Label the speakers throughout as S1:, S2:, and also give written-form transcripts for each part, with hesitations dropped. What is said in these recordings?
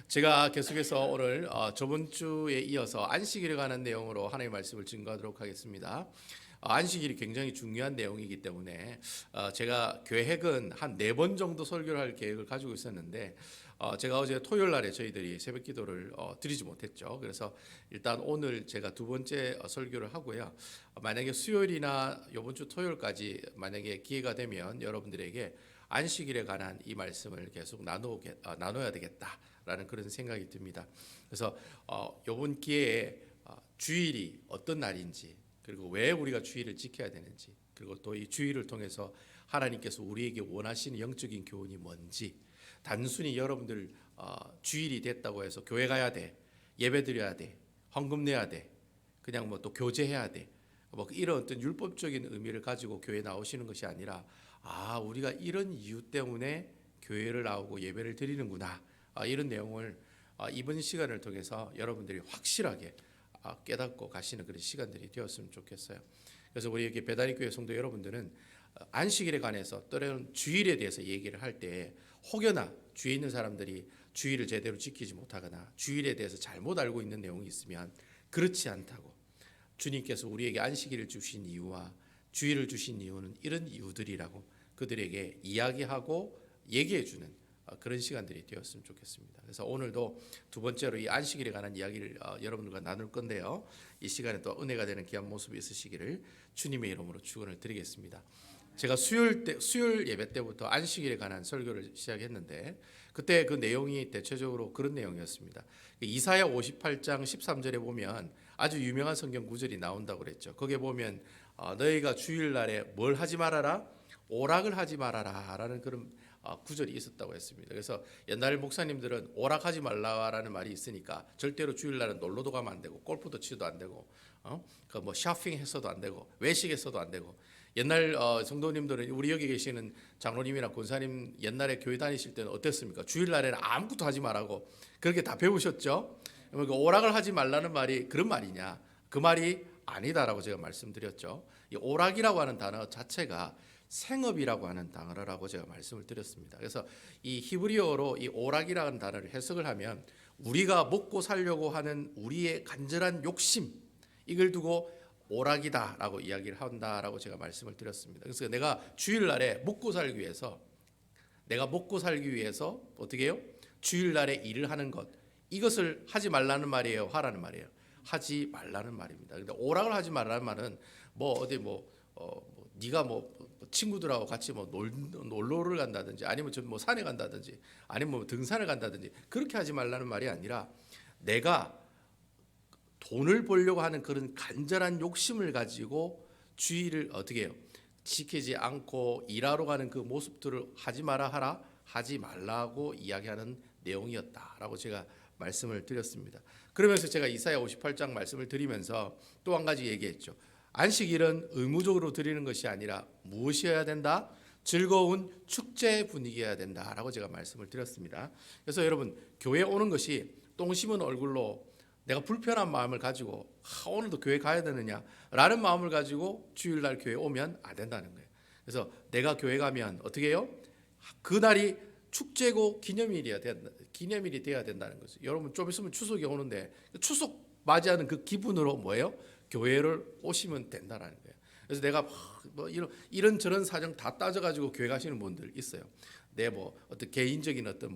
S1: 제가 계속해서 오늘 저번 주에 이어서 안식일에 관한 내용으로 하나님의 말씀을 증거하도록 하겠습니다. 안식일이 굉장히 중요한 내용이기 때문에 제가 계획은 한 4번 정도 설교를 할 계획을 가지고 있었는데 제가 어제 토요일 날에 저희들이 새벽 기도를 드리지 못했죠. 그래서 일단 오늘 제가 두 번째 설교를 하고요. 만약에 수요일이나 이번 주 토요일까지 만약에 기회가 되면 여러분들에게 안식일에 관한 이 말씀을 계속 나눠야 되겠다라는 그런 생각이 듭니다. 그래서 이번 기회에 주일이 어떤 날인지, 그리고 왜 우리가 주일을 지켜야 되는지, 그리고 또 이 주일을 통해서 하나님께서 우리에게 원하시는 영적인 교훈이 뭔지, 단순히 여러분들 주일이 됐다고 해서 교회 가야 돼, 예배 드려야 돼, 헌금 내야 돼, 그냥 뭐 또 교제해야 돼, 뭐 이런 어떤 율법적인 의미를 가지고 교회 나오시는 것이 아니라 우리가 이런 이유 때문에 교회를 나오고 예배를 드리는구나, 이런 내용을 이번 시간을 통해서 여러분들이 확실하게 깨닫고 가시는 그런 시간들이 되었으면 좋겠어요. 그래서 우리에게 배다리교회 성도 여러분들은 안식일에 관해서 또는 주일에 대해서 얘기를 할 때 혹여나 주위에 있는 사람들이 주일을 제대로 지키지 못하거나 주일에 대해서 잘못 알고 있는 내용이 있으면 그렇지 않다고, 주님께서 우리에게 안식일을 주신 이유와 주일을 주신 이유는 이런 이유들이라고 그들에게 이야기하고 얘기해 주는 그런 시간들이 되었으면 좋겠습니다. 그래서 오늘도 두 번째로 이 안식일에 관한 이야기를 여러분들과 나눌 건데요. 이 시간에 또 은혜가 되는 귀한 모습이 있으시기를 주님의 이름으로 축원을 드리겠습니다. 제가 수요일 예배 때부터 안식일에 관한 설교를 시작했는데 그때 그 내용이 대체적으로 그런 내용이었습니다. 이사야 58장 13절에 보면 아주 유명한 성경 구절이 나온다고 그랬죠. 거기에 보면 너희가 주일날에 뭘 하지 말아라? 오락을 하지 말아라 라는 그런 구절이 있었다고 했습니다. 그래서 옛날 목사님들은 오락하지 말라라는 말이 있으니까 절대로 주일날은 놀러도 가면 안 되고 골프도 치도 안 되고 그 뭐 쇼핑했어도 안 되고 외식했어도 안 되고, 옛날 성도님들은 우리 여기 계시는 장로님이나 권사님 옛날에 교회 다니실 때는 어땠습니까? 주일날에는 아무것도 하지 말라고 그렇게 다 배우셨죠? 그러니까 오락을 하지 말라는 말이 그런 말이냐? 그 말이 아니다라고 제가 말씀드렸죠. 이 오락이라고 하는 단어 자체가 생업이라고 하는 단어라고 제가 말씀을 드렸습니다. 그래서 이 히브리어로 이 오락이라는 단어를 해석을 하면 우리가 먹고 살려고 하는 우리의 간절한 욕심, 이걸 두고 오락이다라고 이야기를 한다라고 제가 말씀을 드렸습니다. 그래서 내가 주일날에 먹고 살기 위해서 어떻게 해요? 주일날에 일을 하는 것, 이것을 하지 말라는 말이에요, 하라는 말이에요? 하지 말라는 말입니다. 근데 오락을 하지 말라는 말은 네가 친구들하고 같이 놀러를 간다든지 아니면 좀 산에 간다든지 아니면 등산을 간다든지 그렇게 하지 말라는 말이 아니라 내가 돈을 벌려고 하는 그런 간절한 욕심을 가지고 주의를 어떻게 해요? 지키지 않고 일하러 가는 그 모습들을 하지 말라고 이야기하는 내용이었다라고 제가 말씀을 드렸습니다. 그러면서 제가 이사야 58장 말씀을 드리면서 또 한 가지 얘기했죠. 안식일은 의무적으로 드리는 것이 아니라 무엇이어야 된다? 즐거운 축제 분위기여야 된다라고 제가 말씀을 드렸습니다. 그래서 여러분, 교회 오는 것이 똥 씹은 얼굴로 내가 불편한 마음을 가지고 오늘도 교회 가야 되느냐라는 마음을 가지고 주일날 교회 오면 안 된다는 거예요. 그래서 내가 교회 가면 어떻게 해요? 그날이 축제고 기념일이 돼야 된다는 거죠. 여러분, 좀 있으면 추석이 오는데 추석 맞이하는 그 기분으로 뭐예요? 교회를 오시면 된다는 거예요. 그래서 내가 이런 저런 사정 다 따져가지고 교회 가시는 분들 있어요. 내 어떤 개인적인 어떤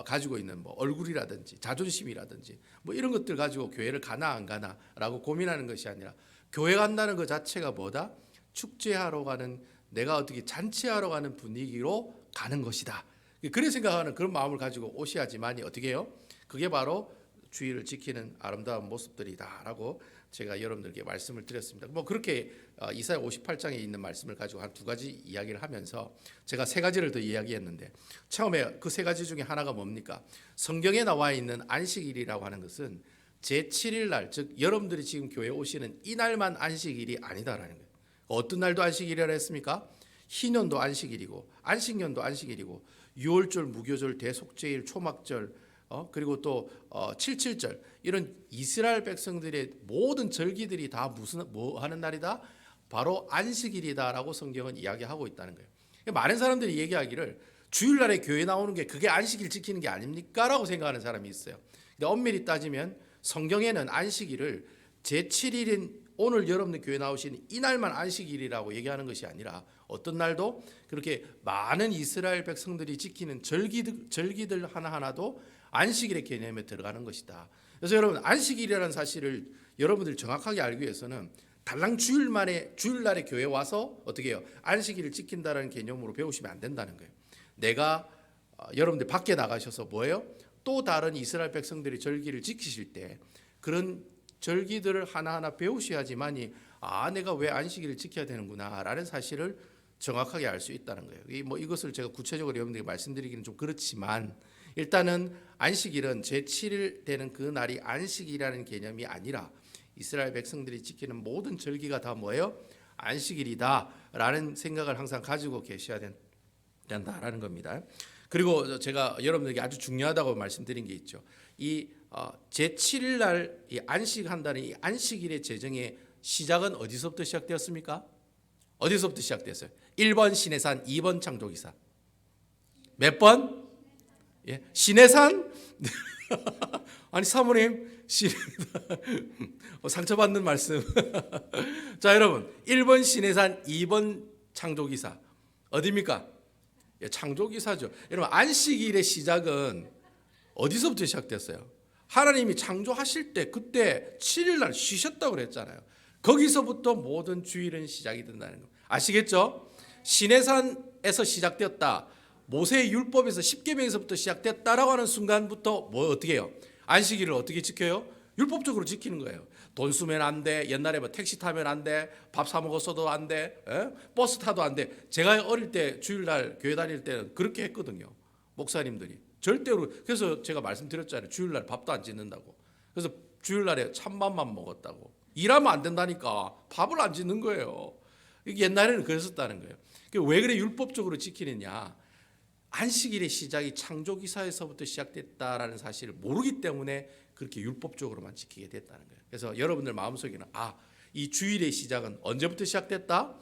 S1: 가지고 있는 얼굴이라든지 자존심이라든지 이런 것들 가지고 교회를 가나 안 가나라고 고민하는 것이 아니라 교회 간다는 것 자체가 뭐다? 축제하러 가는, 내가 어떻게 잔치하러 가는 분위기로 가는 것이다. 그런 생각하는 그런 마음을 가지고 오셔야지만이 어떻게 해요? 그게 바로 주의를 지키는 아름다운 모습들이다라고 제가 여러분들께 말씀을 드렸습니다. 그렇게 이사야 58장에 있는 말씀을 가지고 한 두 가지 이야기를 하면서 제가 세 가지를 더 이야기했는데, 처음에 그 세 가지 중에 하나가 뭡니까? 성경에 나와 있는 안식일이라고 하는 것은 제7일 날, 즉 여러분들이 지금 교회에 오시는 이날만 안식일이 아니다라는 거예요. 어떤 날도 안식일이라 했습니까? 희년도 안식일이고 안식년도 안식일이고 유월절, 무교절, 대속제일, 초막절, 그리고 또 77절, 이런 이스라엘 백성들의 모든 절기들이 다 뭐 하는 날이다? 바로 안식일이다라고 성경은 이야기하고 있다는 거예요. 많은 사람들이 얘기하기를 주일날에 교회 나오는 게 그게 안식일 지키는 게 아닙니까? 라고 생각하는 사람이 있어요. 근데 엄밀히 따지면 성경에는 안식일을 제7일인 오늘 여러분들 교회 나오신 이날만 안식일이라고 얘기하는 것이 아니라 어떤 날도 그렇게 많은 이스라엘 백성들이 지키는 절기들 하나하나도 안식일의 개념에 들어가는 것이다. 그래서 여러분 안식일이라는 사실을 여러분들 정확하게 알기 위해서는 달랑 주일날에 교회 와서 어떻게 해요? 안식일을 지킨다는 개념으로 배우시면 안 된다는 거예요. 내가 여러분들 밖에 나가셔서 뭐예요? 또 다른 이스라엘 백성들이 절기를 지키실 때 그런 절기들을 하나하나 배우셔야지만이 내가 왜 안식일을 지켜야 되는구나라는 사실을 정확하게 알 수 있다는 거예요. 이것을 제가 구체적으로 여러분들에게 말씀드리기는 좀 그렇지만 일단은 안식일은 제7일 되는 그 날이 안식이라는 개념이 아니라 이스라엘 백성들이 지키는 모든 절기가 다 뭐예요? 안식일이다라는 생각을 항상 가지고 계셔야 된다라는 겁니다. 그리고 제가 여러분들에게 아주 중요하다고 말씀드린 게 있죠. 이 제7일 날 이 안식한다는 이 안식일의 제정의 시작은 어디서부터 시작되었습니까? 어디서부터 시작됐어요? 1번 시내산, 2번 창조기사. 몇 번? 예, 시내산? 아니 사모님 상처받는 말씀. 자 여러분 1번 시내산, 2번 창조기사 어디입니까? 예, 창조기사죠. 여러분 안식일의 시작은 어디서부터 시작됐어요? 하나님이 창조하실 때 그때 7일날 쉬셨다고 그랬잖아요. 거기서부터 모든 주일은 시작이 된다는 거 아시겠죠? 시내산에서 시작되었다. 모세의 율법에서 10계명에서부터 시작됐다라고 하는 순간부터 어떻게 해요? 안식일을 어떻게 지켜요? 율법적으로 지키는 거예요. 돈 쓰면 안 돼. 옛날에 택시 타면 안 돼. 밥 사 먹었어도 안 돼. 버스 타도 안 돼. 제가 어릴 때 주일날 교회 다닐 때는 그렇게 했거든요. 목사님들이. 절대로. 그래서 제가 말씀드렸잖아요. 주일날 밥도 안 짓는다고. 그래서 주일날에 찬밥만 먹었다고. 일하면 안 된다니까 밥을 안 짓는 거예요. 옛날에는 그랬었다는 거예요. 왜 그래 율법적으로 지키느냐. 안식일의 시작이 창조기사에서부터 시작됐다라는 사실을 모르기 때문에 그렇게 율법적으로만 지키게 됐다는 거예요. 그래서 여러분들 마음속에는 이 주일의 시작은 언제부터 시작됐다?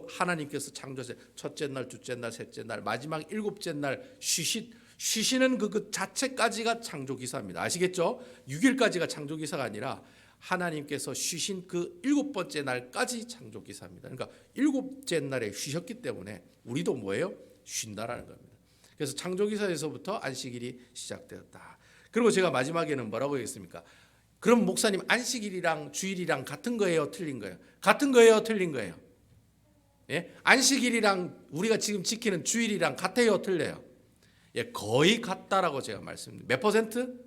S1: 하나님께서 창조하신 첫째 날, 둘째 날, 셋째 날, 마지막 일곱째 날 쉬시는 그 자체까지가 창조기사입니다. 아시겠죠? 6일까지가 창조기사가 아니라 하나님께서 쉬신 그 7번째 날까지 창조기사입니다. 그러니까 7째 날에 쉬셨기 때문에 우리도 뭐예요? 쉰다라는 겁니다. 그래서 창조기사에서부터 안식일이 시작되었다. 그리고 제가 마지막에는 뭐라고 했습니까? 그럼 목사님 안식일이랑 주일이랑 같은 거예요? 틀린 거예요? 같은 거예요? 틀린 거예요? 예? 안식일이랑 우리가 지금 지키는 주일이랑 같아요? 틀려요? 예, 거의 같다라고 제가 말씀드립니다. 몇 퍼센트?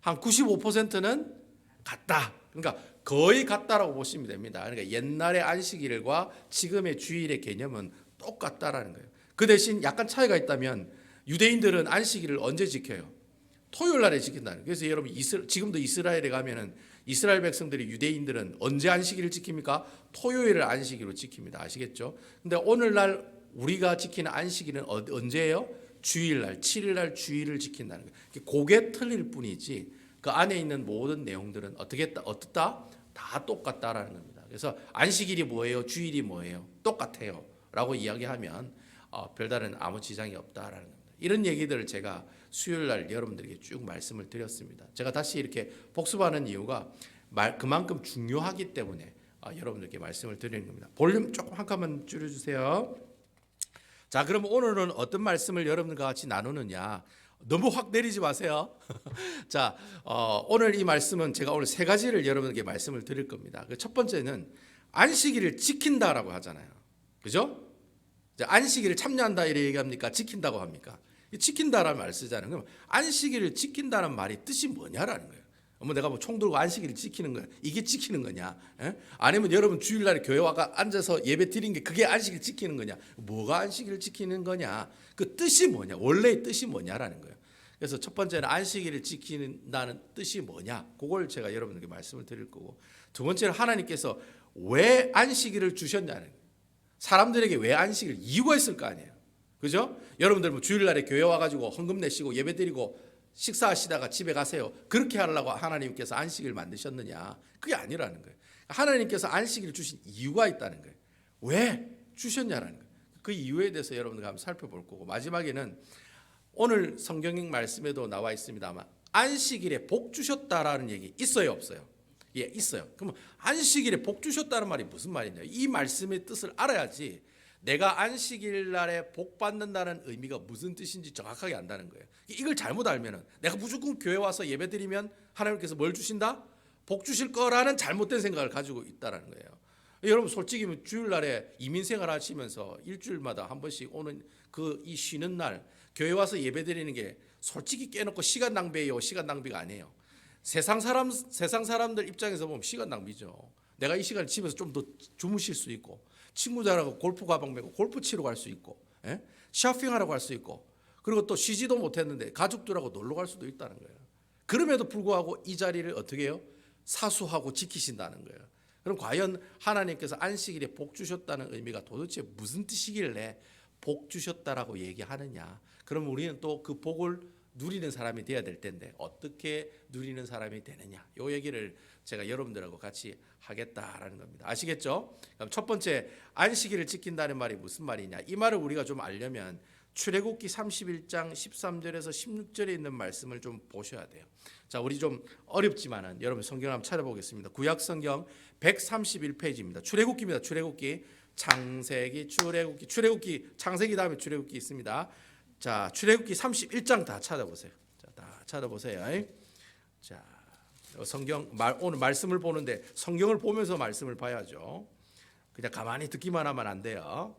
S1: 한 95%는 같다. 그러니까 거의 같다라고 보시면 됩니다. 그러니까 옛날의 안식일과 지금의 주일의 개념은 똑같다라는 거예요. 그 대신 약간 차이가 있다면 유대인들은 안식일을 언제 지켜요? 토요일 날에 지킨다는 거예요. 그래서 여러분 지금도 이스라엘에 가면은 이스라엘 백성들이 유대인들은 언제 안식일을 지킵니까? 토요일을 안식일로 지킵니다. 아시겠죠? 근데 오늘날 우리가 지키는 안식일은 언제예요? 주일날, 7일날 주일을 지킨다는 거예요. 그게 틀릴 뿐이지 그 안에 있는 모든 내용들은 어떻다? 다 똑같다라는 겁니다. 그래서 안식일이 뭐예요? 주일이 뭐예요? 똑같아요. 라고 이야기하면 별다른 아무 지장이 없다라는 겁니다. 이런 얘기들을 제가 수요일 날 여러분들에게 쭉 말씀을 드렸습니다. 제가 다시 이렇게 복습하는 이유가 그만큼 중요하기 때문에 여러분들께 말씀을 드리는 겁니다. 볼륨 조금 한 칸만 줄여주세요. 자, 그럼 오늘은 어떤 말씀을 여러분들과 같이 나누느냐? 너무 확 내리지 마세요. 자, 오늘 이 말씀은 제가 오늘 세 가지를 여러분에게 말씀을 드릴 겁니다. 첫 번째는 안식일을 지킨다라고 하잖아요. 그죠? 안식일을 참여한다 이렇게 얘기합니까? 지킨다고 합니까? 지킨다라는 말을 쓰잖아요. 그럼 안식일을 지킨다는 말이 뜻이 뭐냐라는 거예요. 내가 총 들고 안식일을 지키는 거야. 이게 지키는 거냐? 아니면 여러분 주일날에 교회 와가 앉아서 예배 드린 게 그게 안식일 지키는 거냐? 뭐가 안식일을 지키는 거냐? 그 뜻이 뭐냐? 원래의 뜻이 뭐냐라는 거예요. 그래서 첫 번째는 안식일을 지킨다는 뜻이 뭐냐? 그걸 제가 여러분에게 말씀을 드릴 거고, 두 번째는 하나님께서 왜 안식일을 주셨냐는 거예요. 사람들에게 왜 안식일 이유가 있을 거 아니에요. 그죠? 여러분들 뭐 주일날에 교회 와가지고 헌금 내시고 예배 드리고 식사하시다가 집에 가세요. 그렇게 하려고 하나님께서 안식일 만드셨느냐? 그게 아니라는 거예요. 하나님께서 안식일 주신 이유가 있다는 거예요. 왜 주셨냐라는 거예요. 그 이유에 대해서 여러분들 한번 살펴볼 거고, 마지막에는 오늘 성경 말씀에도 나와 있습니다만 안식일에 복 주셨다라는 얘기 있어요, 없어요? 예, 있어요. 그러면 안식일에 복 주셨다는 말이 무슨 말이냐? 이 말씀의 뜻을 알아야지 내가 안식일 날에 복 받는다는 의미가 무슨 뜻인지 정확하게 안다는 거예요. 이걸 잘못 알면은 내가 무조건 교회 와서 예배 드리면 하나님께서 뭘 주신다? 복 주실 거라는 잘못된 생각을 가지고 있다라는 거예요. 여러분 솔직히 주일날에 이민생활 하시면서 일주일마다 한 번씩 오는 그 이 쉬는 날 교회 와서 예배 드리는 게 솔직히 깨놓고 시간 낭비예요, 시간 낭비가 아니에요. 세상 사람들 입장에서 보면 시간 낭비죠. 내가 이 시간에 집에서 좀 더 주무실 수 있고, 친구들하고 골프 가방 메고 골프 치러 갈 수 있고, 예? 쇼핑하러 갈 수 있고, 그리고 또 쉬지도 못했는데 가족들하고 놀러 갈 수도 있다는 거예요. 그럼에도 불구하고 이 자리를 어떻게 해요? 사수하고 지키신다는 거예요. 그럼 과연 하나님께서 안식일에 복 주셨다는 의미가 도대체 무슨 뜻이길래 복 주셨다라고 얘기하느냐? 그럼 우리는 또 그 복을 누리는 사람이 돼야 될 텐데 어떻게 누리는 사람이 되느냐? 이 얘기를 제가 여러분들하고 같이 하겠다라는 겁니다. 아시겠죠? 그럼 첫 번째, 안식일을 지킨다는 말이 무슨 말이냐? 이 말을 우리가 좀 알려면 출애굽기 31장 13절에서 16절에 있는 말씀을 좀 보셔야 돼요. 자, 우리 좀 어렵지만은 여러분 성경 한번 찾아보겠습니다. 구약 성경 131페이지입니다. 출애굽기입니다. 출애굽기, 창세기, 출애굽기, 창세기 다음에 출애굽기 있습니다. 자, 출애굽기 31장 다 찾아보세요. 자, 다 찾아보세요. 자, 성경 오늘 말씀을 보는데 성경을 보면서 말씀을 봐야죠. 그냥 가만히 듣기만 하면 안 돼요.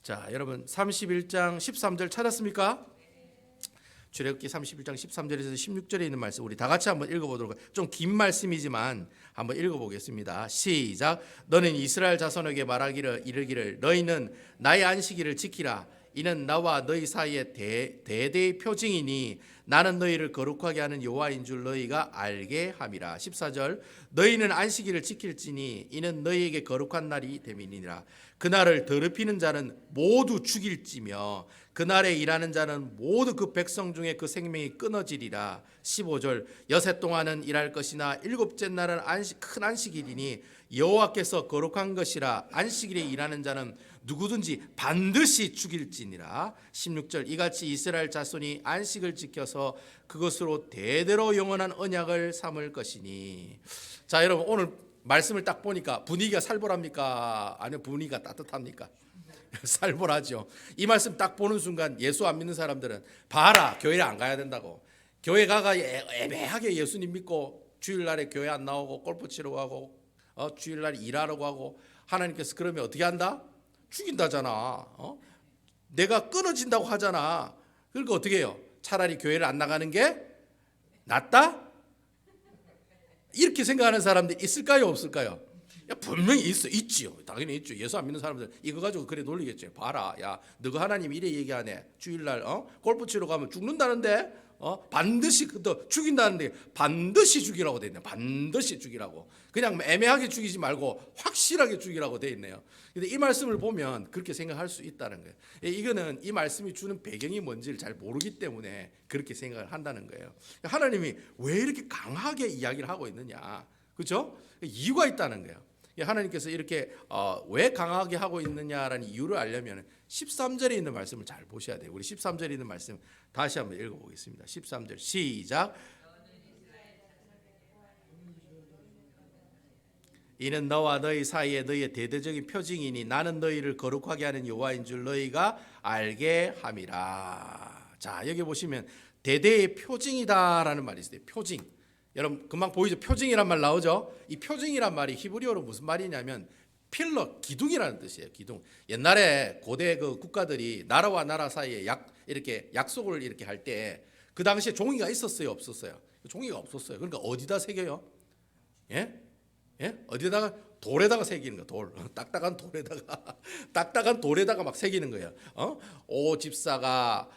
S1: 자, 여러분 31장 13절 찾았습니까? 출애굽기 31장 13절에서 16절에 있는 말씀 우리 다 같이 한번 읽어보도록 할게요. 좀 긴 말씀이지만 한번 읽어보겠습니다. 시작. 너는 이스라엘 자손에게 말하기를 이르기를 너희는 나의 안식일을 지키라. 이는 나와 너희 사이에 대대의 표징이니 나는 너희를 거룩하게 하는 여호와인 줄 너희가 알게 함이라. 14절. 너희는 안식일을 지킬지니 이는 너희에게 거룩한 날이 됨이니라. 그날을 더럽히는 자는 모두 죽일지며 그날에 일하는 자는 모두 그 백성 중에 그 생명이 끊어지리라. 15절. 여세 동안은 일할 것이나 일곱째 날은 큰 안식일이니 여호와께서 거룩한 것이라. 안식일에 일하는 자는 누구든지 반드시 죽일지니라. 16절. 이같이 이스라엘 자손이 안식을 지켜서 그것으로 대대로 영원한 언약을 삼을 것이니. 자, 여러분 오늘 말씀을 딱 보니까 분위기가 살벌합니까? 아니면 분위기가 따뜻합니까? 살벌하죠. 이 말씀 딱 보는 순간 예수 안 믿는 사람들은 봐라, 교회를 안 가야 된다고. 교회 가가 애매하게 예수님 믿고 주일날에 교회 안 나오고 골프 치러 가고 주일날에 일하러 가고 하나님께서 그러면 어떻게 한다? 죽인다잖아. 내가 끊어진다고 하잖아. 그러니까 어떻게 해요? 차라리 교회를 안 나가는 게 낫다? 이렇게 생각하는 사람들이 있을까요, 없을까요? 야, 분명히 있지요. 당연히 있죠. 예수 안 믿는 사람들 이거 가지고 그래 놀리겠죠. 봐라, 야, 너가 하나님 이래 얘기하네. 주일날 골프 치러 가면 죽는다는데, 반드시 또 죽인다는데 반드시 죽이라고 돼 있네. 반드시 죽이라고. 그냥 애매하게 죽이지 말고 확실하게 죽이라고 돼 있네요. 근데 이 말씀을 보면 그렇게 생각할 수 있다는 거예요. 이거는 이 말씀이 주는 배경이 뭔지를 잘 모르기 때문에 그렇게 생각을 한다는 거예요. 하나님이 왜 이렇게 강하게 이야기를 하고 있느냐, 그렇죠? 이유가 있다는 거예요. 하나님께서 이렇게 왜 강하게 하고 있느냐라는 이유를 알려면 13절에 있는 말씀을 잘 보셔야 돼요. 우리 13절에 있는 말씀 다시 한번 읽어보겠습니다. 13절 시작. 이는 너와 너희 사이에 너희의 대대적인 표징이니 나는 너희를 거룩하게 하는 여호와인 줄 너희가 알게 함이라. 자, 여기 보시면 대대의 표징이다라는 말이 있어요. 표징. 여러분 금방 보이죠? 표징이란 말 나오죠? 이 표징이란 말이 히브리어로 무슨 말이냐면 필러, 기둥이라는 뜻이에요. 기둥. 옛날에 고대 그 국가들이 나라와 나라 사이에 이렇게 약속을 이렇게 할 때 그 당시에 종이가 있었어요, 없었어요? 종이가 없었어요. 그러니까 어디다 새겨요? 예? 어디다가 돌에다가 새기는 거. 돌. 딱딱한 돌에다가 막 새기는 거예요. 오 집사가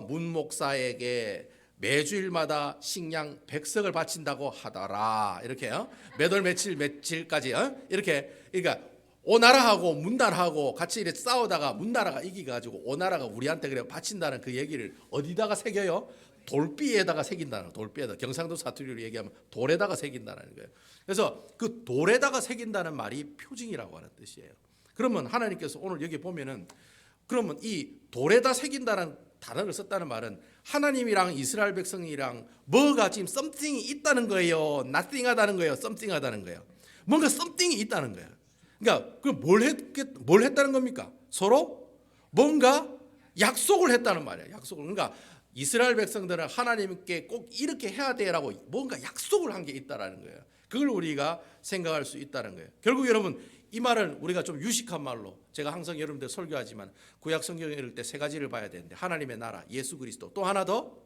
S1: 문 목사에게 매주일마다 식량 100석을 바친다고 하더라. 이렇게요. 몇 월 며칠까지 이렇게. 그러니까 오나라하고 문나라하고 같이 이렇게 싸우다가 문나라가 이기가지고 오나라가 우리한테 그래 바친다는 그 얘기를 어디다가 새겨요? 돌비에다가 새긴다는 거예요. 돌비에다. 경상도 사투리로 얘기하면 돌에다가 새긴다는 거예요. 그래서 그 돌에다가 새긴다는 말이 표징이라고 하는 뜻이에요. 그러면 하나님께서 오늘 여기 보면은
S2: 그러면 이 돌에다 새긴다는 단어를 썼다는 말은 하나님이랑 이스라엘 백성이랑 뭐가 지금 something이 있다는 거예요, nothing 하다는 거예요, something 하다는 거예요. 뭔가 something이 있다는 거예요. 그러니까 뭘 했다는 겁니까? 서로 뭔가 약속을 했다는 말이에요. 약속을. 그러니까 이스라엘 백성들은 하나님께 꼭 이렇게 해야 돼라고 뭔가 약속을 한 게 있다라는 거예요. 그걸 우리가 생각할 수 있다는 거예요. 결국 여러분, 이 말은 우리가 좀 유식한 말로, 제가 항상 여러분들 설교하지만 구약 성경에 읽을 때 세 가지를 봐야 되는데, 하나님의 나라, 예수 그리스도, 또 하나 더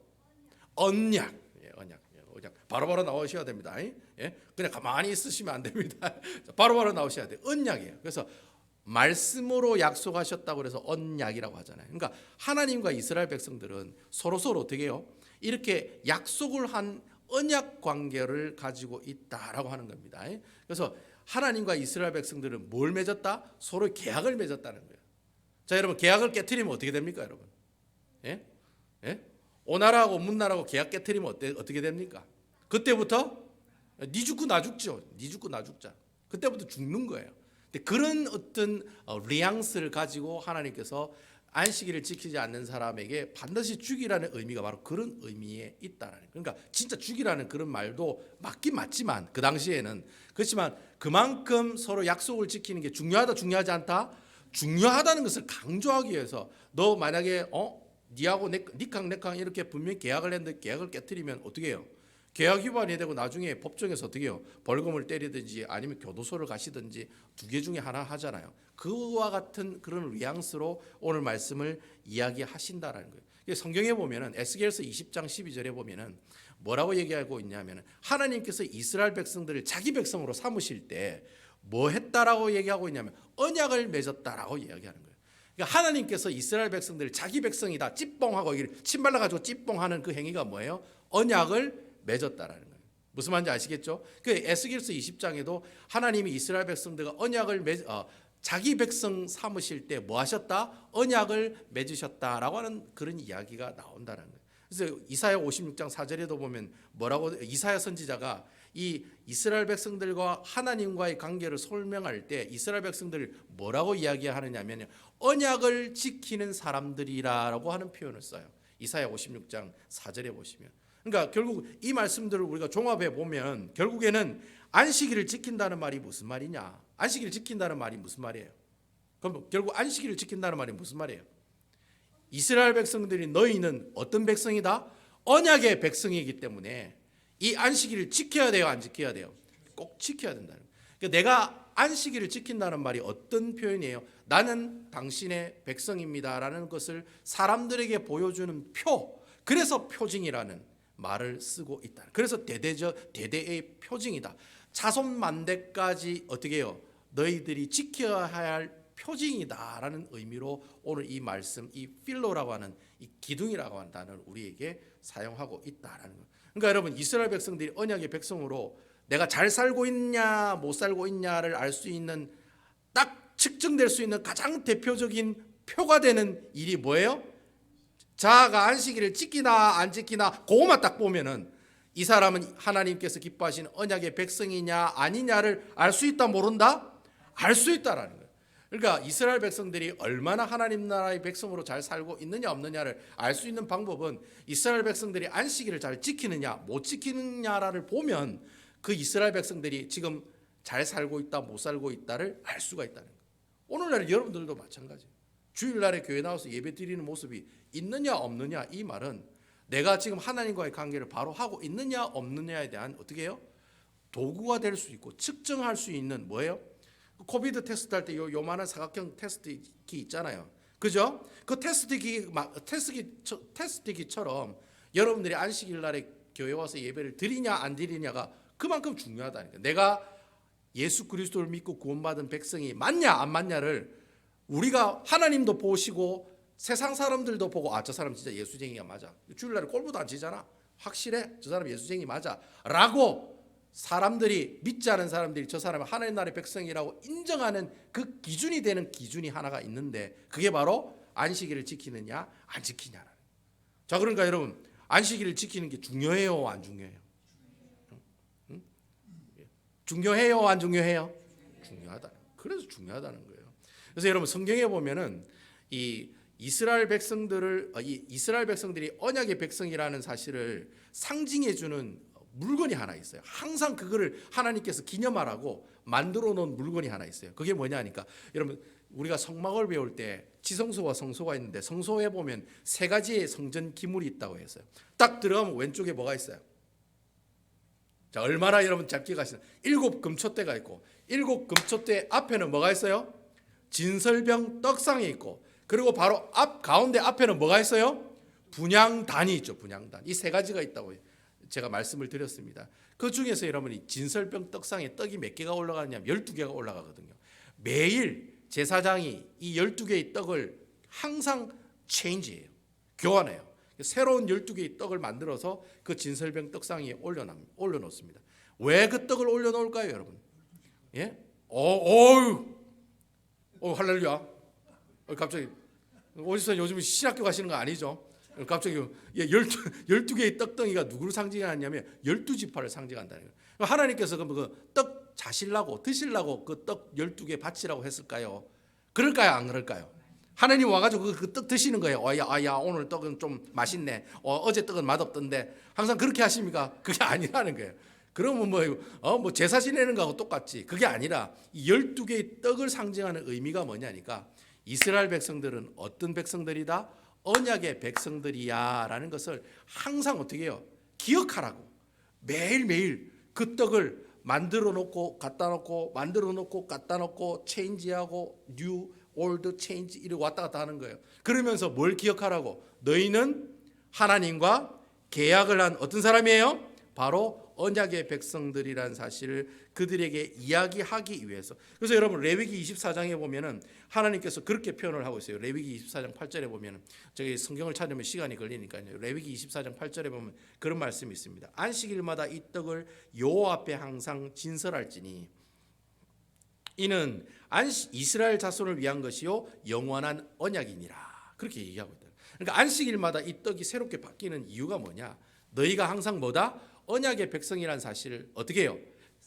S2: 언약. 언약. 바로바로 나오셔야 됩니다. 그냥 가만히 있으시면 안 됩니다. 바로바로 나오셔야 돼요. 언약이에요. 그래서 말씀으로 약속하셨다고 해서 언약이라고 하잖아요. 그러니까 하나님과 이스라엘 백성들은 서로 어떻게 해요? 이렇게 약속을 한 언약 관계를 가지고 있다라고 하는 겁니다. 그래서 하나님과 이스라엘 백성들은 뭘 맺었다? 서로 계약을 맺었다는 거예요. 자, 여러분, 계약을 깨트리면 어떻게 됩니까, 여러분? 예? 오나라하고 문나라하고 계약 깨트리면 어떻게 됩니까? 그때부터 니 죽고 나 죽죠. 니 죽고 나 죽자. 그때부터 죽는 거예요. 근데 그런 어떤 뉘앙스를 가지고 하나님께서 안식일을 지키지 않는 사람에게 반드시 죽이라는 의미가 바로 그런 의미에 있다라는 거예요. 그러니까 진짜 죽이라는 그런 말도 맞긴 맞지만, 그 당시에는 그렇지만 그만큼 서로 약속을 지키는 게 중요하다, 중요하지 않다? 중요하다는 것을 강조하기 위해서, 너 만약에 니하고 니캉 내캉 이렇게 분명히 계약을 했는데 계약을 깨트리면 어떻게 해요? 계약 위반이 되고 나중에 법정에서 어떻게 해요? 벌금을 때리든지 아니면 교도소를 가시든지 두 개 중에 하나 하잖아요. 그와 같은 그런 뉘앙스로 오늘 말씀을 이야기하신다라는 거예요. 성경에 보면은 에스겔서 20장 12절에 보면은 뭐라고 얘기하고 있냐면은, 하나님께서 이스라엘 백성들을 자기 백성으로 삼으실 때 뭐 했다라고 얘기하고 있냐면 언약을 맺었다라고 이야기하는 거예요. 그러니까 하나님께서 이스라엘 백성들을 자기 백성이다 찌뽕하고 침 발라가지고 찌뽕하는 그 행위가 뭐예요? 언약을 맺었다라는 거예요. 무슨 말인지 아시겠죠? 그 에스겔서 20장에도 하나님이 이스라엘 백성들과 언약을 자기 백성 삼으실 때 뭐 하셨다? 언약을 맺으셨다라고 하는 그런 이야기가 나온다는 거예요. 그래서 이사야 56장 4절에도 보면 뭐라고, 이사야 선지자가 이 이스라엘 백성들과 하나님과의 관계를 설명할 때 이스라엘 백성들을 뭐라고 이야기하느냐면 언약을 지키는 사람들이라고 하는 표현을 써요. 이사야 56장 4절에 보시면. 그러니까 결국 이 말씀들을 우리가 종합해 보면 결국에는 안식일을 지킨다는 말이 무슨 말이냐? 안식일을 지킨다는 말이 무슨 말이에요? 그럼 결국 안식일을 지킨다는 말이 무슨 말이에요? 이스라엘 백성들이 너희는 어떤 백성이다? 언약의 백성이기 때문에 이 안식일을 지켜야 돼요, 안 지켜야 돼요? 꼭 지켜야 된다는 거예요. 그러니까 내가 안식일을 지킨다는 말이 어떤 표현이에요? 나는 당신의 백성입니다라는 것을 사람들에게 보여주는 표, 그래서 표징이라는 말을 쓰고 있다. 그래서 대대의 표징이다. 자손 만대까지 어떻게 해요? 너희들이 지켜야 할 표징이다라는 의미로 오늘 이 말씀, 이 필로라고 하는 이 기둥이라고 하는 단어를 우리에게 사용하고 있다라는 거예요. 그러니까 여러분, 이스라엘 백성들이 언약의 백성으로 내가 잘 살고 있냐 못 살고 있냐를 알 수 있는, 딱 측정될 수 있는 가장 대표적인 표가 되는 일이 뭐예요? 자아가 안식일을 지키나 안 지키나 그것만 딱 보면은 이 사람은 하나님께서 기뻐하시는 언약의 백성이냐 아니냐를 알 수 있다 모른다? 알 수 있다라는 거예요. 그러니까 이스라엘 백성들이 얼마나 하나님 나라의 백성으로 잘 살고 있느냐 없느냐를 알 수 있는 방법은 이스라엘 백성들이 안식일을 잘 지키느냐 못 지키느냐를 보면 그 이스라엘 백성들이 지금 잘 살고 있다 못 살고 있다를 알 수가 있다는 거예요. 오늘날 여러분들도 마찬가지예요. 주일날에 교회 나와서 예배 드리는 모습이 있느냐 없느냐, 이 말은 내가 지금 하나님과의 관계를 바로 하고 있느냐 없느냐에 대한 어떻게 해요? 도구가 될 수 있고 측정할 수 있는 뭐예요? 코비드 테스트 할 때 요만한 사각형 테스트기 있잖아요. 그죠? 그 테스트기처럼 여러분들이 안식일 날에 교회 와서 예배를 드리냐 안 드리냐가 그만큼 중요하다니까. 내가 예수 그리스도를 믿고 구원받은 백성이 맞냐 안 맞냐를 우리가 하나님도 보시고 세상 사람들도 보고, 아, 저 사람 진짜 예수쟁이가 맞아. 주일날에 꼴보도 안 치잖아. 확실해. 저 사람 예수쟁이 맞아. 라고 사람들이, 믿지 않은 사람들이 저 사람은 하나님 나라의 백성이라고 인정하는 그 기준이 되는 기준이 하나가 있는데, 그게 바로 안식일을 지키느냐 안 지키냐라는. 자, 그러니까 여러분, 안식일을 지키는 게 중요해요 안 중요해요? 응? 중요해요 안 중요해요? 중요하다. 그래서 중요하다는 거예요. 그래서 여러분, 성경에 보면은 이 이스라엘 백성들이 언약의 백성이라는 사실을 상징해 주는 물건이 하나 있어요. 항상 그거를 하나님께서 기념하라고 만들어 놓은 물건이 하나 있어요. 그게 뭐냐 하니까 여러분 우리가 성막을 배울 때 지성소와 성소가 있는데 성소에 보면 세 가지의 성전 기물이 있다고 했어요. 딱 들어가면 왼쪽에 뭐가 있어요? 자, 얼마나 여러분 잘 기억하시나요? 7 금초대가 있고 7 금초대 앞에는 뭐가 있어요? 진설병 떡상이 있고 그리고 바로 가운데 앞에는 뭐가 있어요? 분향단이 있죠. 분향단. 이 세 가지가 있다고 제가 말씀을 드렸습니다. 그 중에서 여러분이 진설병 떡상에 떡이 몇 개가 올라가냐면 12개가 올라가거든요. 매일 제사장이 이 12개의 떡을 항상 체인지해요. 교환해요. 새로운 12개의 떡을 만들어서 그 진설병 떡상에 올려놓습니다. 왜 그 떡을 올려놓을까요, 여러분? 예? 할렐루야. 갑자기 어디서 요즘 신학교 가시는 거 아니죠? 갑자기 12개의 떡덩이가 누구를 상징하냐면 12지파를 상징한다는 거예요. 하나님께서 그 떡 자시려고 드시려고 그 떡 12개 바치라고 했을까요? 그럴까요? 안 그럴까요? 하나님 와가지고 그 떡 드시는 거예요. 야, 오늘 떡은 좀 맛있네. 어제 떡은 맛없던데. 항상 그렇게 하십니까? 그게 아니라는 거예요. 그러면 뭐 제사 지내는 거하고 똑같지. 그게 아니라 이 12개의 떡을 상징하는 의미가 뭐냐니까 이스라엘 백성들은 어떤 백성들이다? 언약의 백성들이야라는 것을 항상 어떻게 해요? 기억하라고. 매일매일 그 떡을 만들어 놓고 갖다 놓고 만들어 놓고 갖다 놓고 체인지하고 뉴 올드 체인지 이렇게 왔다 갔다 하는 거예요. 그러면서 뭘 기억하라고? 너희는 하나님과 계약을 한 어떤 사람이에요? 바로 언약의 백성들이라는 사실을 그들에게 이야기하기 위해서. 그래서 여러분 레위기 24장에 보면은 하나님께서 그렇게 표현을 하고 있어요. 레위기 24장 8절에 보면은 저기 성경을 찾으면 시간이 걸리니까요. 레위기 24장 8절에 보면 그런 말씀이 있습니다. 안식일마다 이 떡을 여호와 앞에 항상 진설할지니 이는 이스라엘 자손을 위한 것이요 영원한 언약이니라. 그렇게 얘기하고 있다. 그러니까 안식일마다 이 떡이 새롭게 바뀌는 이유가 뭐냐? 너희가 항상 뭐다? 언약의 백성이라는 사실을 어떻게 해요?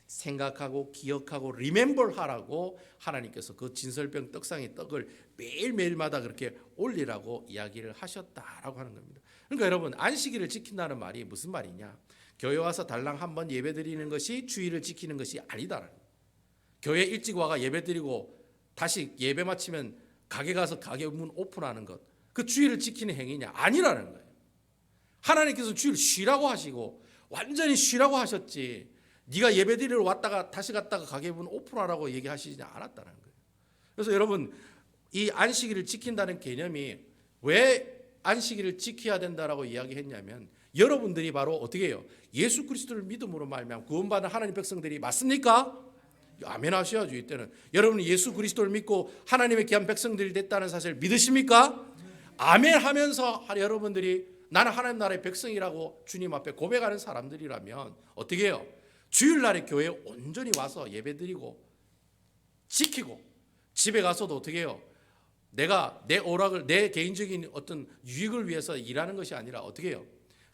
S2: 생각하고 기억하고 리멤버 하라고 하나님께서 그 진설병 떡상의 떡을 매일매일마다 그렇게 올리라고 이야기를 하셨다라고 하는 겁니다. 그러니까 여러분 안식일을 지킨다는 말이 무슨 말이냐? 교회 와서 달랑 한 번 예배 드리는 것이 주일을 지키는 것이 아니다라는 거예요. 교회 일찍 와가 예배 드리고 다시 예배 마치면 가게 가서 가게 문 오픈하는 것, 그 주일을 지키는 행위냐? 아니라는 거예요. 하나님께서 주일 쉬라고 하시고 완전히 쉬라고 하셨지 네가 예배 드리러 왔다가 다시 갔다가 가게 문 오픈하라고 얘기하시지 않았다는 거예요. 그래서 여러분 이 안식일을 지킨다는 개념이 왜 안식일을 지켜야 된다라고 이야기했냐면 여러분들이 바로 어떻게 해요? 예수 그리스도를 믿음으로 말미암아 구원받은 하나님 백성들이 맞습니까? 아멘 하셔야죠. 이때는 여러분이 예수 그리스도를 믿고 하나님의 귀한 백성들이 됐다는 사실을 믿으십니까? 아멘 하면서 여러분들이 나는 하나님 나라의 백성이라고 주님 앞에 고백하는 사람들이라면 어떻게 해요? 주일날에 교회에 온전히 와서 예배드리고 지키고 집에 가서도 어떻게 해요? 내가 내 오락을 내 개인적인 어떤 유익을 위해서 일하는 것이 아니라 어떻게 해요?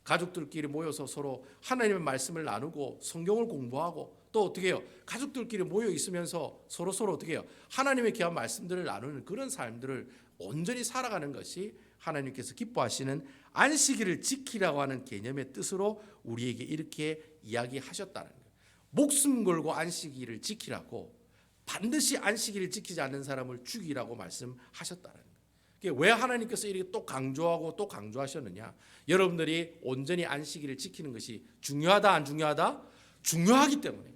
S2: 가족들끼리 모여서 서로 하나님의 말씀을 나누고 성경을 공부하고 또 어떻게 해요? 가족들끼리 모여 있으면서 서로 어떻게 해요? 하나님의 귀한 말씀들을 나누는 그런 삶들을 온전히 살아가는 것이 하나님께서 기뻐하시는 안식일을 지키라고 하는 개념의 뜻으로 우리에게 이렇게 이야기하셨다는 거예요. 목숨 걸고 안식일을 지키라고 반드시 안식일을 지키지 않는 사람을 죽이라고 말씀하셨다는 거예요. 왜 하나님께서 이렇게 또 강조하고 또 강조하셨느냐? 여러분들이 온전히 안식일을 지키는 것이 중요하다 안 중요하다? 중요하기 때문에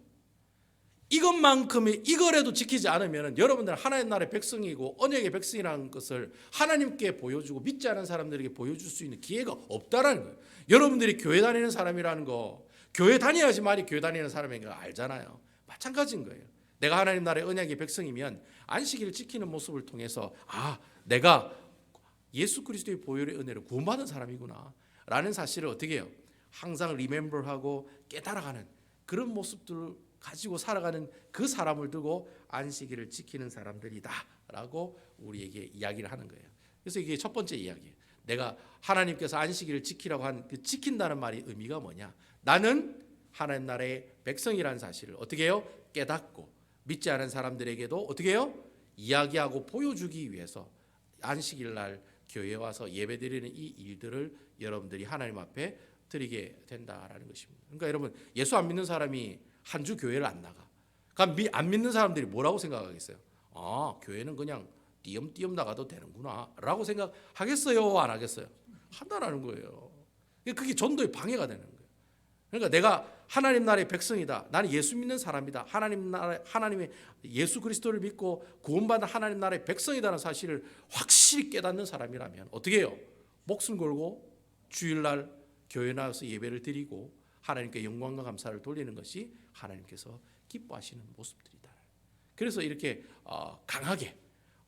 S2: 이것만큼의 이거라도 지키지 않으면 여러분들은 하나님 나라의 백성이고 언약의 백성이라는 것을 하나님께 보여주고 믿지 않은 사람들에게 보여줄 수 있는 기회가 없다라는 거예요. 여러분들이 교회 다니는 사람이라는 거 교회 다녀야지만이 교회 다니는 사람인 거 알잖아요. 마찬가지인 거예요. 내가 하나님 나라의 언약의 백성이면 안식일을 지키는 모습을 통해서 내가 예수 그리스도의 보혈의 은혜를 구원받은 사람이구나 라는 사실을 어떻게 해요? 항상 리멤버하고 깨달아가는 그런 모습들을 가지고 살아가는 그 사람을 두고 안식일을 지키는 사람들이다 라고 우리에게 이야기를 하는 거예요. 그래서 이게 첫 번째 이야기예요. 내가 하나님께서 안식일을 지키라고 한 그 지킨다는 말이 의미가 뭐냐? 나는 하나님 나라의 백성이라는 사실을 어떻게 해요? 깨닫고 믿지 않은 사람들에게도 어떻게 해요? 이야기하고 보여주기 위해서
S1: 안식일 날 교회에 와서 예배드리는 이 일들을 여러분들이 하나님 앞에 드리게 된다라는 것입니다. 그러니까 여러분, 예수 안 믿는 사람이 한 주 교회를 안 나가. 그러니까 안 믿는 사람들이 뭐라고 생각하겠어요? 아, 교회는 그냥 띄엄띄엄 나가도 되는구나 라고 생각하겠어요? 안 하겠어요? 한다라는 거예요. 그게 전도의 방해가 되는 거예요. 그러니까 내가 하나님 나라의 백성이다. 나는 예수 믿는 사람이다. 하나님의 예수 그리스도를 믿고 구원받은 하나님 나라의 백성이라는 사실을 확실히 깨닫는 사람이라면 어떻게 해요? 목숨 걸고 주일날 교회 나와서 예배를 드리고 하나님께 영광과 감사를 돌리는 것이 하나님께서 기뻐하시는 모습들이다. 그래서 이렇게 강하게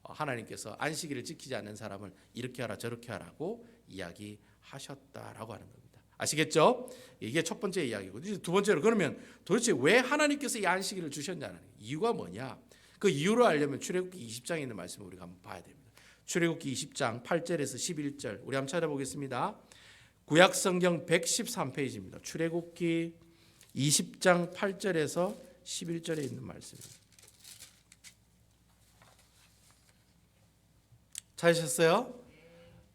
S1: 하나님께서 안식일을 지키지 않는 사람을 이렇게 하라 저렇게 하라고 이야기하셨다라고 하는 겁니다. 아시겠죠? 이게 첫 번째 이야기고, 두 번째로 그러면 도대체 왜 하나님께서 이 안식일을 주셨냐는 이유가 뭐냐? 그 이유를 알려면 출애굽기 20장에 있는 말씀을 우리가 한번 봐야 됩니다. 출애굽기 20장 8절에서 11절 우리 한번 찾아보겠습니다. 구약 성경 113페이지입니다. 출애굽기 20장 8절에서 11절에 있는 말씀입니다. 찾으셨어요?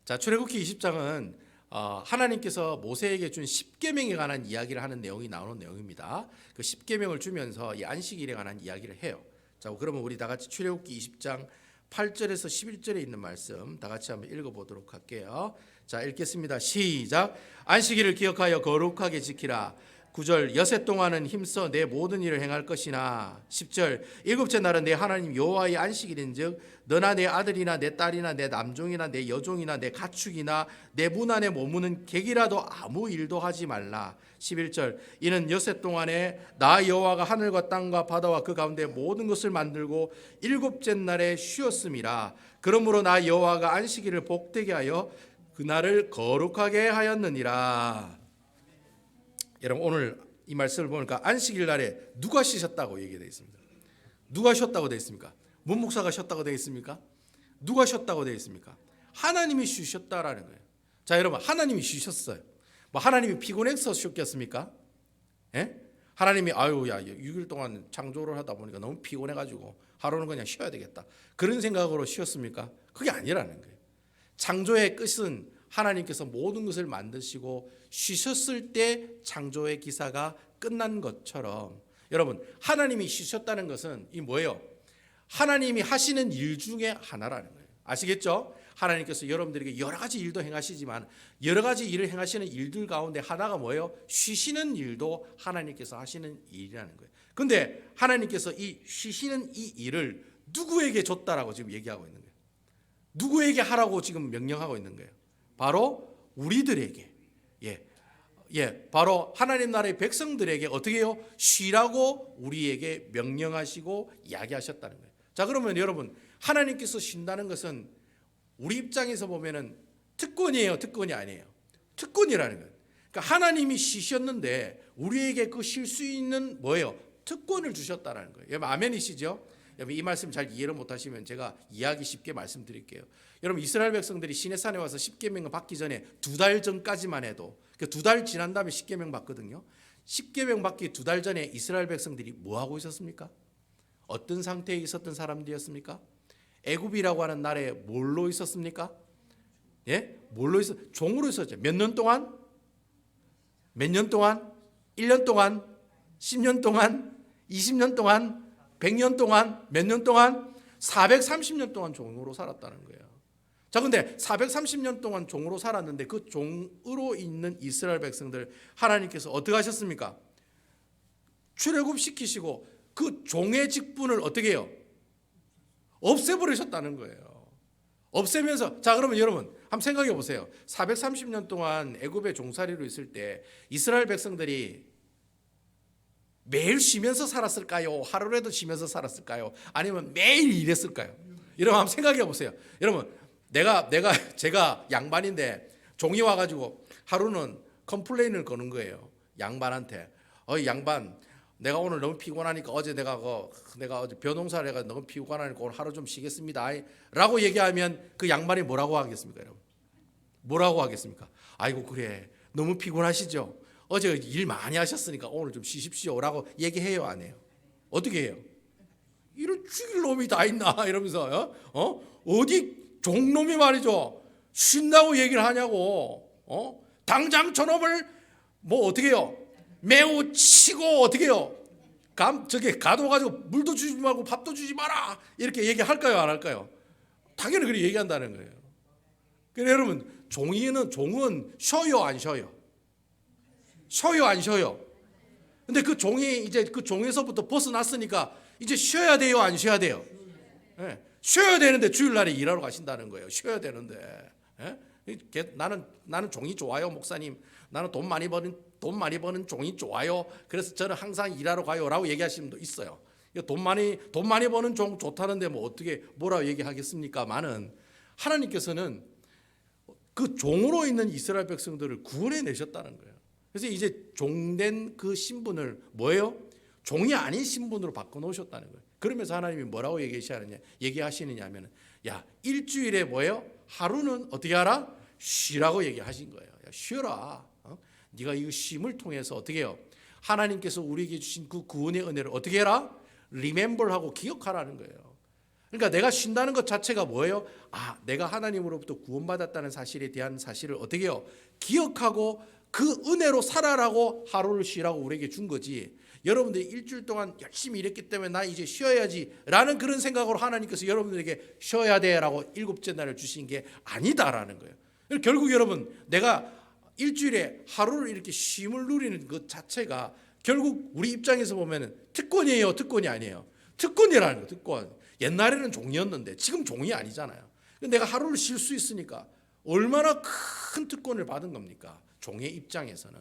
S1: 자, 출애굽기 20장은 하나님께서 모세에게 준 10계명에 관한 이야기를 하는 내용이 나오는 내용입니다. 그 10계명을 주면서 이 안식일에 관한 이야기를 해요. 자, 그러면 우리 다 같이 출애굽기 20장 8절에서 11절에 있는 말씀 다 같이 한번 읽어보도록 할게요. 자, 읽겠습니다. 시작. 안식일을 기억하여 거룩하게 지키라. 9절 여섯 동안은 힘써 내 모든 일을 행할 것이나 10절 일곱째 날은 내 하나님 여호와의 안식일인즉 너나 내 아들이나 내 딸이나 내 남종이나 내 여종이나 내 가축이나 내 문 안에 머무는 객이라도 아무 일도 하지 말라. 11절 이는 여섯 동안에 나 여호와가 하늘과 땅과 바다와 그 가운데 모든 것을 만들고 일곱째 날에 쉬었음이라. 그러므로 나 여호와가 안식일을 복되게 하여 그날을 거룩하게 하였느니라. 여러분, 오늘 이 말씀을 보니까 안식일 날에 누가 쉬셨다고 얘기되어 있습니다. 누가 쉬었다고 되어 있습니까? 문 목사가 쉬었다고 되어 있습니까? 누가 쉬었다고 되어 있습니까? 하나님이 쉬셨다라는 거예요. 자, 여러분, 하나님이 쉬셨어요. 뭐 하나님이 피곤해서 쉬었겠습니까? 예? 하나님이 아유 야 6일 동안 창조를 하다 보니까 너무 피곤해가지고 하루는 그냥 쉬어야 되겠다 그런 생각으로 쉬었습니까? 그게 아니라는 거예요. 창조의 끝은 하나님께서 모든 것을 만드시고 쉬셨을 때 창조의 기사가 끝난 것처럼 여러분, 하나님이 쉬셨다는 것은 이 뭐예요? 하나님이 하시는 일 중에 하나라는 거예요. 아시겠죠? 하나님께서 여러분들에게 여러 가지 일도 행하시지만 여러 가지 일을 행하시는 일들 가운데 하나가 뭐예요? 쉬시는 일도 하나님께서 하시는 일이라는 거예요. 근데 하나님께서 이 쉬시는 이 일을 누구에게 줬다라고 지금 얘기하고 있는 거예요? 누구에게 하라고 지금 명령하고 있는 거예요? 바로 우리들에게, 바로 하나님 나라의 백성들에게 어떻게 해요? 쉬라고 우리에게 명령하시고 이야기하셨다는 거예요. 자, 그러면 여러분, 하나님께서 쉰다는 것은 우리 입장에서 보면은 특권이에요, 특권이 아니에요? 특권이라는 거예요. 그러니까 하나님이 쉬셨는데 우리에게 그 쉴 수 있는 뭐예요? 특권을 주셨다는 거예요. 여러분, 아멘이시죠? 여러분, 이 말씀 잘 이해를 못하시면 제가 이해하기 쉽게 말씀드릴게요. 여러분, 이스라엘 백성들이 시내산에 와서 10계명을 받기 전에 2달 전까지만 해도 그 2달 지난 다음에 10계명 받거든요. 10계명 받기 2달 전에 이스라엘 백성들이 뭐 하고 있었습니까? 어떤 상태에 있었던 사람들이었습니까? 애굽이라고 하는 나라에 뭘로 있었습니까? 예? 뭘로 있었? 종으로 있었죠. 몇 년 동안? 몇 년 동안? 1년 동안? 10년 동안? 20년 동안? 100년 동안? 몇 년 동안? 430년 동안 종으로 살았다는 거예요. 자, 근데 430년 동안 종으로 살았는데 그 종으로 있는 이스라엘 백성들 하나님께서 어떻게 하셨습니까? 출애굽시키시고 그 종의 직분을 어떻게 해요? 없애버리셨다는 거예요. 없애면서, 자, 그러면 여러분 한번 생각해 보세요. 430년 동안 애굽의 종살이로 있을 때 이스라엘 백성들이 매일 쉬면서 살았을까요? 하루라도 쉬면서 살았을까요? 아니면 매일 일했을까요? 여러분 한번 생각해 보세요. 여러분, 제가 양반인데 종이 와가지고 하루는 컴플레인을 거는 거예요. 양반한테. 양반, 내가 오늘 너무 피곤하니까 어제 내가 어제 벼농사를 해가 너무 피곤하니까 오늘 하루 좀 쉬겠습니다. 라고 얘기하면 그 양반이 뭐라고 하겠습니까, 여러분? 뭐라고 하겠습니까? 아이고, 그래. 너무 피곤하시죠? 어제 일 많이 하셨으니까 오늘 좀 쉬십시오라고 얘기해요, 안 해요? 어떻게 해요? 이런 죽일 놈이 다 있나 이러면서 어디
S2: 종놈이 말이죠. 쉰다고 얘기를 하냐고. 당장 저놈을 뭐 어떻게 해요? 매우 치고 어떻게 해요? 저게 가둬가지고 물도 주지 말고 밥도 주지 마라. 이렇게 얘기할까요? 안 할까요? 당연히 그렇게 얘기한다는 거예요. 그래서 여러분, 종은 쉬어요, 안 쉬어요? 쉬어요, 안 쉬어요? 근데 그 종이 이제 그 종에서부터 벗어났으니까 이제 쉬어야 돼요, 안 쉬어야 돼요? 네. 쉬어야 되는데 주일날에 일하러 가신다는 거예요. 쉬어야 되는데. 네? 나는 종이 좋아요, 목사님. 나는 돈 많이 버는 종이 좋아요. 그래서 저는 항상 일하러 가요라고 얘기하시는 분도 있어요. 돈 많이 버는 종 좋다는데 뭐 어떻게 뭐라고 얘기하겠습니까만은 하나님께서는 그 종으로 있는 이스라엘 백성들을 구원해 내셨다는 거예요. 그래서 이제 종된 그 신분을 뭐예요? 종이 아닌 신분으로 바꿔 놓으셨다는 거예요. 그러면서 하나님이 뭐라고 얘기하시느냐 하면은 야, 일주일에 뭐예요? 하루는 어떻게 하라? 쉬라고 얘기하신 거예요. 야, 쉬어라. 네가 이 쉼을 통해서 어떻게 해요? 하나님께서 우리에게 주신 그 구원의 은혜를 어떻게 해라? remember하고 기억하라는 거예요. 그러니까 내가 쉰다는 것 자체가 뭐예요? 아, 내가 하나님으로부터 구원받았다는 사실에 대한 사실을 어떻게 해요? 기억하고 그 은혜로 살아라고 하루를 쉬라고 우리에게 준 거지. 여러분들이 일주일 동안 열심히 일했기 때문에 나 이제 쉬어야지 라는 그런 생각으로 하나님께서 여러분들에게 쉬어야 돼 라고 일곱째 날을 주신 게 아니다라는 거예요. 결국 여러분, 내가 일주일에 하루를 이렇게 쉼을 누리는 것 자체가 결국 우리 입장에서 보면 특권이에요, 특권이 아니에요? 특권이라는 거예요. 특권. 옛날에는 종이었는데 지금 종이 아니잖아요. 내가 하루를 쉴 수 있으니까 얼마나 큰 특권을 받은 겁니까? 종의 입장에서는.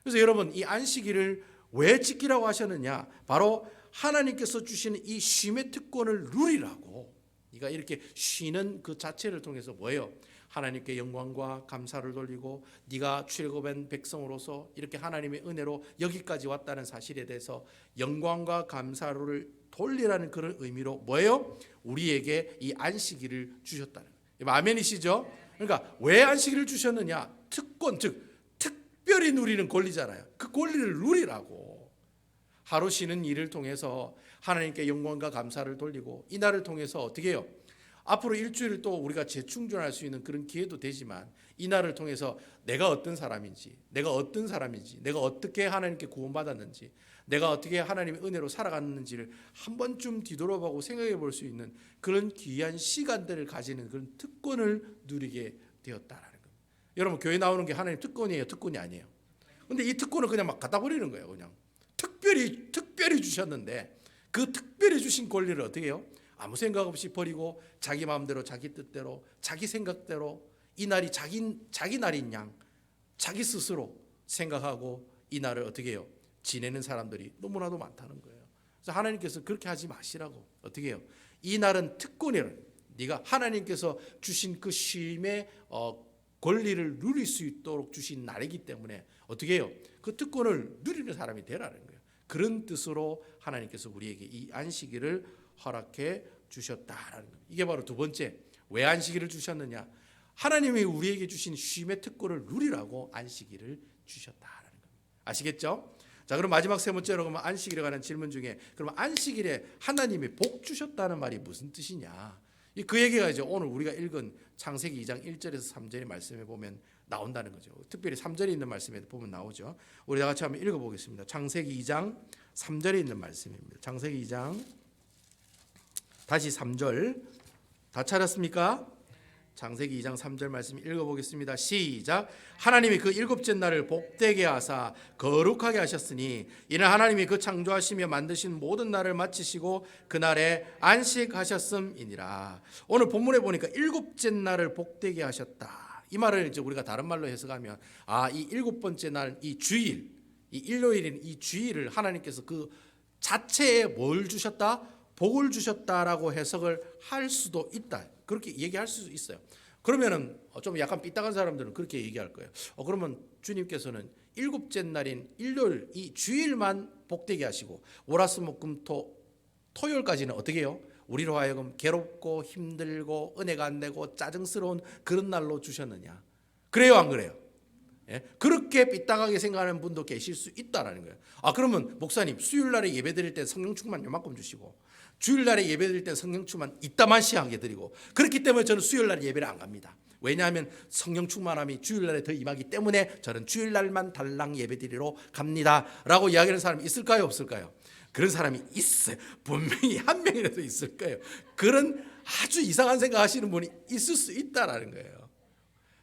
S2: 그래서 여러분, 이 안식일을 왜 지키라고 하셨느냐? 바로 하나님께서 주시는 이 쉼의 특권을 누리라고. 네가 이렇게 쉬는 그 자체를 통해서 뭐예요? 하나님께 영광과 감사를 돌리고 네가 출애굽한 백성으로서 이렇게 하나님의 은혜로 여기까지 왔다는 사실에 대해서 영광과 감사를 돌리라는 그런 의미로 뭐예요? 우리에게 이 안식일을 주셨다는 거예요. 아멘이시죠? 그러니까 왜 안식일을 주셨느냐? 특권, 즉 특별히 누리는 권리잖아요. 그 권리를 누리라고. 하루 쉬는 일을 통해서 하나님께 영광과 감사를 돌리고 이 날을 통해서 어떻게 해요? 앞으로 일주일을 또 우리가 재충전할 수 있는 그런 기회도 되지만 이 날을 통해서 내가 어떤 사람인지, 내가 어떻게 하나님께 구원받았는지, 내가 어떻게 하나님의 은혜로 살아갔는지를 한 번쯤 뒤돌아보고 생각해 볼 수 있는 그런 귀한 시간들을 가지는 그런 특권을 누리게 되었다라는 거예요. 여러분, 교회 나오는 게 하나님 특권이에요, 특권이 아니에요? 근데 이 특권을 그냥 막 갖다 버리는 거예요. 그냥 특별히 주셨는데 그 특별히 주신 권리를 어떻게 해요? 아무 생각 없이 버리고 자기 마음대로, 자기 뜻대로, 자기 생각대로 이 날이 자기 날인 양 자기 스스로 생각하고 이 날을 어떻게 해요? 지내는 사람들이 너무나도 많다는 거예요. 그래서 하나님께서 그렇게 하지 마시라고. 어떻게 해요? 이 날은 특권이라. 네가 하나님께서 주신 그 쉼의 권리를 누릴 수 있도록 주신 날이기 때문에 어떻게 해요? 그 특권을 누리는 사람이 되라는 거예요. 그런 뜻으로 하나님께서 우리에게 이 안식일을 허락해 주셨다라는 거예요. 이게 바로 두 번째. 왜 안식일을 주셨느냐? 하나님이 우리에게 주신 쉼의 특권을 누리라고 안식일을 주셨다라는 거예요. 아시겠죠? 자, 그럼 마지막 세 번째로 그러면 안식일에 관한 질문 중에 그러면 안식일에 하나님이 복 주셨다는 말이 무슨 뜻이냐? 그 얘기가 이제 오늘 우리가 읽은 창세기 2장 1절에서 3절의 말씀에 보면 나온다는 거죠. 특별히 3절에 있는 말씀에 보면 나오죠. 우리 다 같이 한번 읽어보겠습니다. 창세기 2장 3절에 있는 말씀입니다. 창세기 2장 다시 3절 다 찾았습니까? 창세기 2장 3절 말씀 읽어보겠습니다. 시작. 하나님이 그 일곱째 날을 복되게 하사 거룩하게 하셨으니 이는 하나님이 그 창조하시며 만드신 모든 날을 마치시고 그날에 안식하셨음이니라. 오늘 본문에 보니까 일곱째 날을 복되게 하셨다. 이 말을 이제 우리가 다른 말로 해석하면 이 일곱 번째 날, 이 주일, 이 일요일인 이 주일을 하나님께서 그 자체에 뭘 주셨다? 복을 주셨다라고 해석을 할 수도 있다. 그렇게 얘기할 수 있어요. 그러면은 좀 약간 삐딱한 사람들은 그렇게 얘기할 거예요. 그러면 주님께서는 일곱째 날인 일요일 이 주일만 복되게 하시고 월화수목금토 토요일까지는 어떻게 해요? 우리로 하여금 괴롭고 힘들고 은혜가 안 되고 짜증스러운 그런 날로 주셨느냐? 그래요, 안 그래요? 예? 그렇게 삐딱하게 생각하는 분도 계실 수 있다라는 거예요. 그러면 목사님 수요일날에 예배드릴 때 성령 충만 요만큼 주시고 주일날에 예배드릴 때 성령 충만 이따만시하게 드리고 그렇기 때문에 저는 수요일날 예배를 안 갑니다. 왜냐하면 성령 충만함이 주일날에 더 임하기 때문에 저는 주일날만 달랑 예배드리러 갑니다 라고 이야기하는 사람이 있을까요 없을까요? 그런 사람이 있어요. 분명히 한 명이라도 있을 거예요. 그런 아주 이상한 생각하시는 분이 있을 수 있다라는 거예요.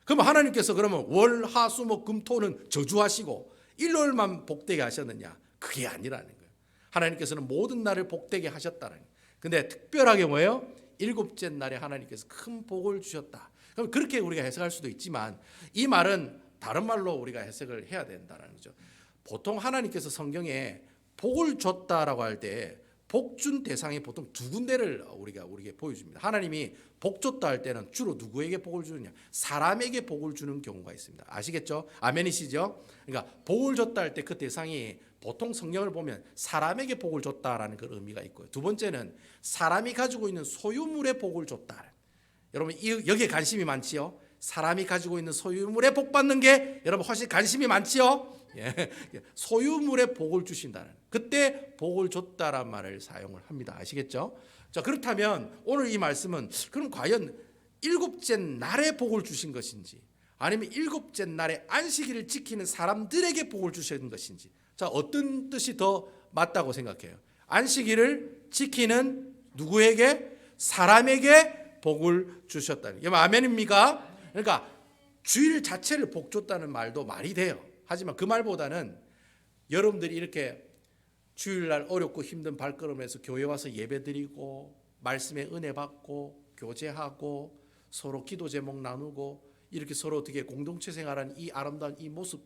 S2: 그럼 하나님께서 그러면 월, 화, 수, 목, 금, 토는 저주하시고 일요일만 복되게 하셨느냐? 그게 아니라는 거예요. 하나님께서는 모든 날을 복되게 하셨다는 거예요. 근데 특별하게 뭐예요? 일곱째 날에 하나님께서 큰 복을 주셨다. 그럼 그렇게 우리가 해석할 수도 있지만 이 말은 다른 말로 우리가 해석을 해야 된다는 거죠. 보통 하나님께서 성경에 복을 줬다라고 할 때 복 준 대상이 보통 두 군데를 우리에게 보여줍니다. 하나님이 복 줬다 할 때는 주로 누구에게 복을 주느냐? 사람에게 복을 주는 경우가 있습니다. 아시겠죠? 아멘이시죠? 그러니까 복을 줬다 할 때 그 대상이 보통 성경을 보면 사람에게 복을 줬다라는 그런 의미가 있고요. 두 번째는 사람이 가지고 있는 소유물에 복을 줬다. 여러분 여기에 관심이 많지요? 사람이 가지고 있는 소유물에 복 받는 게 여러분 훨씬 관심이 많지요? 예, 소유물에 복을 주신다는 그때 복을 줬다란 말을 사용을 합니다. 아시겠죠? 자, 그렇다면 오늘 이 말씀은 그럼 과연 일곱째 날에 복을 주신 것인지 아니면 일곱째 날에 안식일을 지키는 사람들에게 복을 주신 것인지 자, 어떤 뜻이 더 맞다고 생각해요? 안식일을 지키는 누구에게? 사람에게 복을 주셨다는. 여러분 아멘입니까? 그러니까 주일 자체를 복 줬다는 말도 말이 돼요. 하지만 그 말보다는 여러분들이 이렇게 주일날 어렵고 힘든 발걸음에서 교회 와서 예배드리고 말씀에 은혜 받고 교제하고 서로 기도 제목 나누고 이렇게 서로 어떻게 공동체 생활하는 이 아름다운 이 모습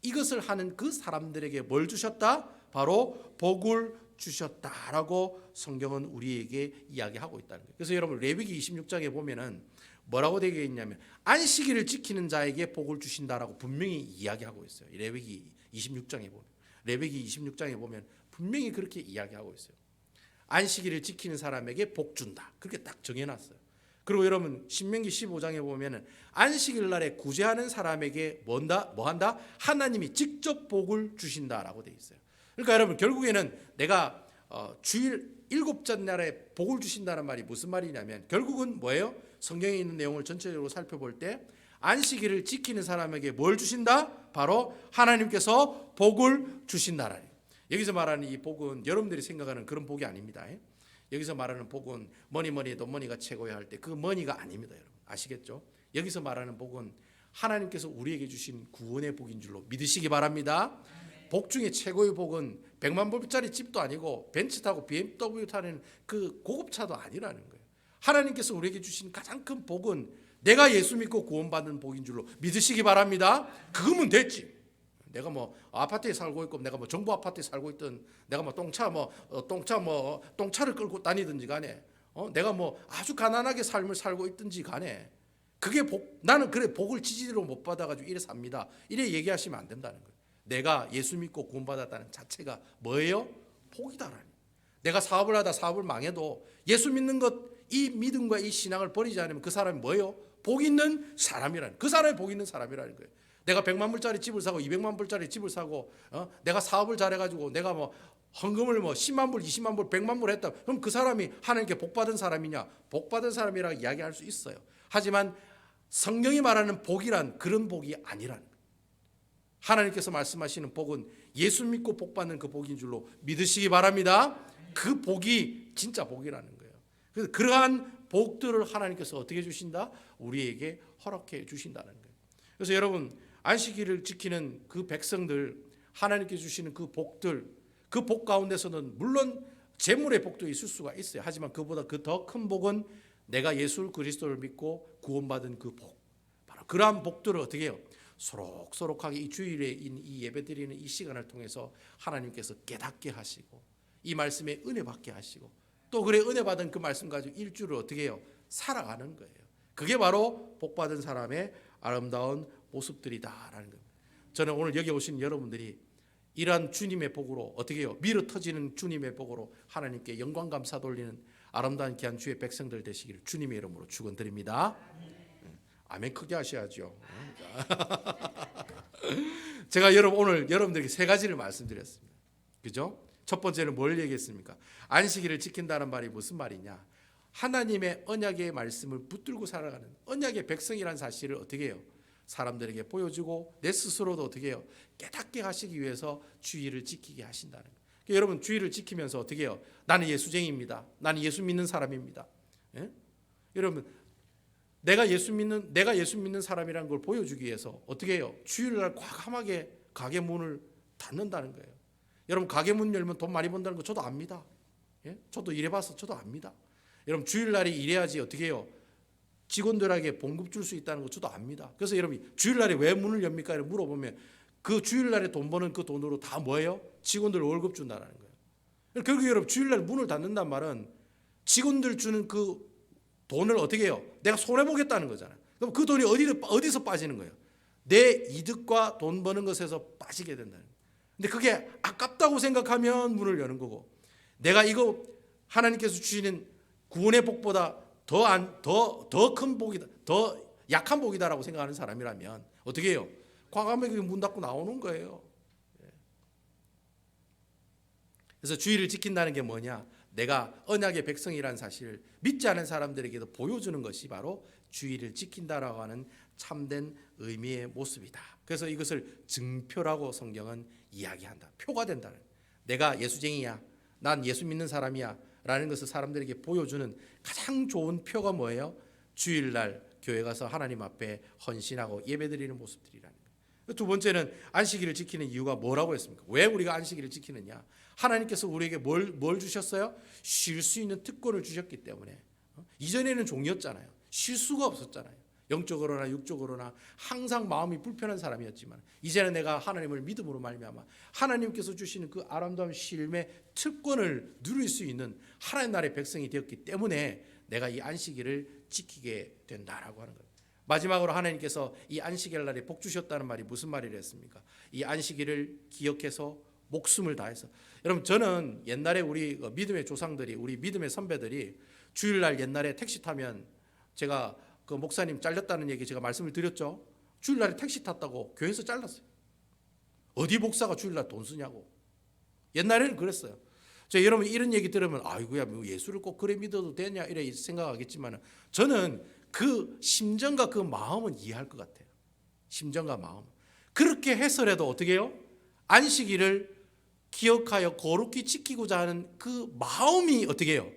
S2: 이것을 하는 그 사람들에게 뭘 주셨다? 바로 복을 주셨다라고 성경은 우리에게 이야기하고 있다는 거예요. 그래서 여러분 레위기 26장에 보면은 뭐라고 되어 있냐면 안식일을 지키는 자에게 복을 주신다라고 분명히 이야기하고 있어요. 레위기 26장에 보면 레위기 26장에 보면 분명히 그렇게 이야기하고 있어요. 안식일을 지키는 사람에게 복 준다. 그렇게 딱 정해놨어요. 그리고 여러분 신명기 15장에 보면은 안식일 날에 구제하는 사람에게 뭐 한다? 하나님이 직접 복을 주신다라고 되어 있어요. 그러니까 여러분 결국에는 내가 주일 일곱째 날에 복을 주신다는 말이 무슨 말이냐면 결국은 뭐예요? 성경에 있는 내용을 전체적으로 살펴볼 때 안식일을 지키는 사람에게 뭘 주신다? 바로 하나님께서 복을 주신다라니. 여기서 말하는 이 복은 여러분들이 생각하는 그런 복이 아닙니다. 여기서 말하는 복은 뭐니 해도 머니가 최고야 할 때 그 머니가 아닙니다. 여러분 아시겠죠? 여기서 말하는 복은 하나님께서 우리에게 주신 구원의 복인 줄로 믿으시기 바랍니다. 복 중에 최고의 복은 100만 불짜리 집도 아니고 벤츠 타고 BMW 타는 그 고급차도 아니라는 거예요. 하나님께서 우리에게 주신 가장 큰 복은 내가 예수 믿고 구원받는 복인 줄로 믿으시기 바랍니다. 그거면 됐지. 내가 뭐 아파트에 살고 있고 내가 뭐 정부 아파트에 살고 있든 내가 뭐 똥차를 끌고 다니든지 간에 내가 뭐 아주 가난하게 삶을 살고 있든지 간에 그게 복 나는 그래 복을 지지로 못 받아가지고 이래 삽니다. 이래 얘기하시면 안 된다는 거예요. 내가 예수 믿고 구원받았다는 자체가 뭐예요? 복이다라니. 내가 사업을 하다 사업을 망해도 예수 믿는 것 이 믿음과 이 신앙을 버리지 않으면 그 사람이 뭐예요? 복 있는 사람이라는 그 사람이 복 있는 사람이라는 거예요. 내가 100만 불짜리 집을 사고 200만 불짜리 집을 사고 내가 사업을 잘해가지고 내가 뭐 헌금을 뭐 10만 불, 20만 불, 100만 불 했다. 그럼 그 사람이 하나님께 복 받은 사람이냐? 복 받은 사람이라고 이야기할 수 있어요. 하지만 성경이 말하는 복이란 그런 복이 아니라는 거예요. 하나님께서 말씀하시는 복은 예수 믿고 복 받는 그 복인 줄로 믿으시기 바랍니다. 그 복이 진짜 복이라는 거예요. 그래서 그러한 복들을 하나님께서 어떻게 주신다? 우리에게 허락해 주신다는 거예요. 그래서 여러분 안식일을 지키는 그 백성들 하나님께 주시는 그 복들 그 복 가운데서는 물론 재물의 복도 있을 수가 있어요. 하지만 그보다 그 더 큰 복은 내가 예수 그리스도를 믿고 구원받은 그 복 바로 그러한 복들을 어떻게 해요? 소록소록하게 이 주일에 이 예배드리는 이 시간을 통해서 하나님께서 깨닫게 하시고 이 말씀에 은혜 받게 하시고 또 그래 은혜 받은 그 말씀 가지고 일주를 어떻게 해요? 살아가는 거예요. 그게 바로 복 받은 사람의 아름다운 모습들이다라는 겁니다. 저는 오늘 여기 오신 여러분들이 이러한 주님의 복으로 어떻게 해요? 미르 터지는 주님의 복으로 하나님께 영광 감사 돌리는 아름다운 귀한 주의 백성들 되시기를 주님의 이름으로 축원드립니다. 아멘 크게 하셔야죠. 제가 오늘 여러분들에게 세 가지를 말씀드렸습니다. 그죠? 첫 번째는 뭘 얘기했습니까? 안식일을 지킨다는 말이 무슨 말이냐? 하나님의 언약의 말씀을 붙들고 살아가는 언약의 백성이라는 사실을 어떻게 해요? 사람들에게 보여주고 내 스스로도 어떻게 해요? 깨닫게 하시기 위해서 주의를 지키게 하신다는 거예요. 그러니까 여러분 주의를 지키면서 어떻게 해요? 나는 예수쟁이입니다. 나는 예수 믿는 사람입니다. 예? 여러분 내가 예수 믿는 사람이라는 걸 보여주기 위해서 어떻게 해요? 주일날 과감하게 가게 문을 닫는다는 거예요. 여러분 가게 문 열면 돈 많이 번다는 거 저도 압니다. 예? 저도 일해봐서 저도 압니다. 여러분 주일날이 일해야지 어떻게 해요? 직원들에게 봉급 줄 수 있다는 거 저도 압니다. 그래서 여러분 주일날에 왜 문을 엽니까? 이렇게 물어보면 그 주일날에 돈 버는 그 돈으로 다 뭐예요? 직원들 월급 준다는 거예요. 결국 여러분 주일날 문을 닫는단 말은 직원들 주는 그 돈을 어떻게 해요? 내가 손해보겠다는 거잖아요. 그럼 그 돈이 어디서 빠지는 거예요? 내 이득과 돈 버는 것에서 빠지게 된다는 거예요. 근데 그게 아깝다고 생각하면 문을 여는 거고 내가 이거 하나님께서 주시는 구원의 복보다 더 큰 복이다, 더 약한 복이다라고 생각하는 사람이라면 어떻게 해요? 과감하게 문 닫고 나오는 거예요. 그래서 주의를 지킨다는 게 뭐냐? 내가 언약의 백성이라는 사실을 믿지 않은 사람들에게도 보여주는 것이 바로 주의를 지킨다라고 하는 참된 의미의 모습이다. 그래서 이것을 증표라고 성경은 이야기한다. 표가 된다는. 내가 예수쟁이야. 난 예수 믿는 사람이야. 라는 것을 사람들에게 보여주는 가장 좋은 표가 뭐예요? 주일날 교회 가서 하나님 앞에 헌신하고 예배드리는 모습들이라는 거예요. 두 번째는 안식일을 지키는 이유가 뭐라고 했습니까? 왜 우리가 안식일을 지키느냐? 하나님께서 우리에게 뭘 주셨어요? 쉴 수 있는 특권을 주셨기 때문에. 이전에는 종이었잖아요. 쉴 수가 없었잖아요. 영적으로나 육적으로나 항상 마음이 불편한 사람이었지만 이제는 내가 하나님을 믿음으로 말미암아 하나님께서 주시는 그 아름다운 쉼의 특권을 누릴 수 있는 하나님 나라의 백성이 되었기 때문에 내가 이 안식일을 지키게 된다라고 하는 거예요. 마지막으로 하나님께서 이 안식일 날에 복 주셨다는 말이 무슨 말이라 했습니까? 이 안식일을 기억해서 목숨을 다해서. 여러분 저는 옛날에 우리 믿음의 조상들이 우리 믿음의 선배들이 주일날 옛날에 택시 타면 제가 그 목사님 잘렸다는 얘기 제가 말씀을 드렸죠. 주일날에 택시 탔다고 교회에서 잘랐어요. 어디 목사가 주일날 돈 쓰냐고. 옛날에는 그랬어요. 여러분 이런 얘기 들으면 아이고야 뭐 예수를 꼭 그래 믿어도 되냐 이래 생각하겠지만 저는 그 심정과 그 마음은 이해할 것 같아요. 심정과 마음. 그렇게 해서라도 어떻게 해요? 안식일을 기억하여 거룩히 지키고자 하는 그 마음이 어떻게 해요?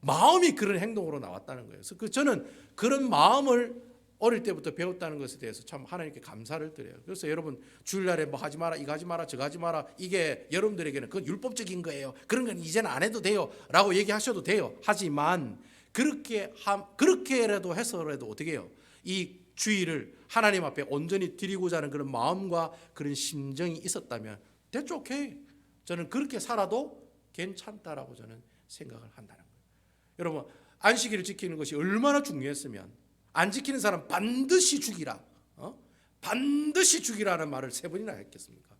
S2: 마음이 그런 행동으로 나왔다는 거예요. 그래서 저는 그런 마음을 어릴 때부터 배웠다는 것에 대해서 참 하나님께 감사를 드려요. 그래서 여러분 주일날에 뭐 하지 마라, 이거 하지 마라, 저거 하지 마라 이게 여러분들에게는 그건 율법적인 거예요. 그런 건 이제는 안 해도 돼요. 라고 얘기하셔도 돼요. 하지만 그렇게라도 해서라도 어떻게 해요? 이 주의를 하나님 앞에 온전히 드리고자 하는 그런 마음과 그런 심정이 있었다면 that's okay. 저는 그렇게 살아도 괜찮다라고 저는 생각을 한다는 거예요. 여러분 안식일을 지키는 것이 얼마나 중요했으면 안 지키는 사람 반드시 죽이라. 반드시 죽이라는 말을 3번이나 했겠습니까?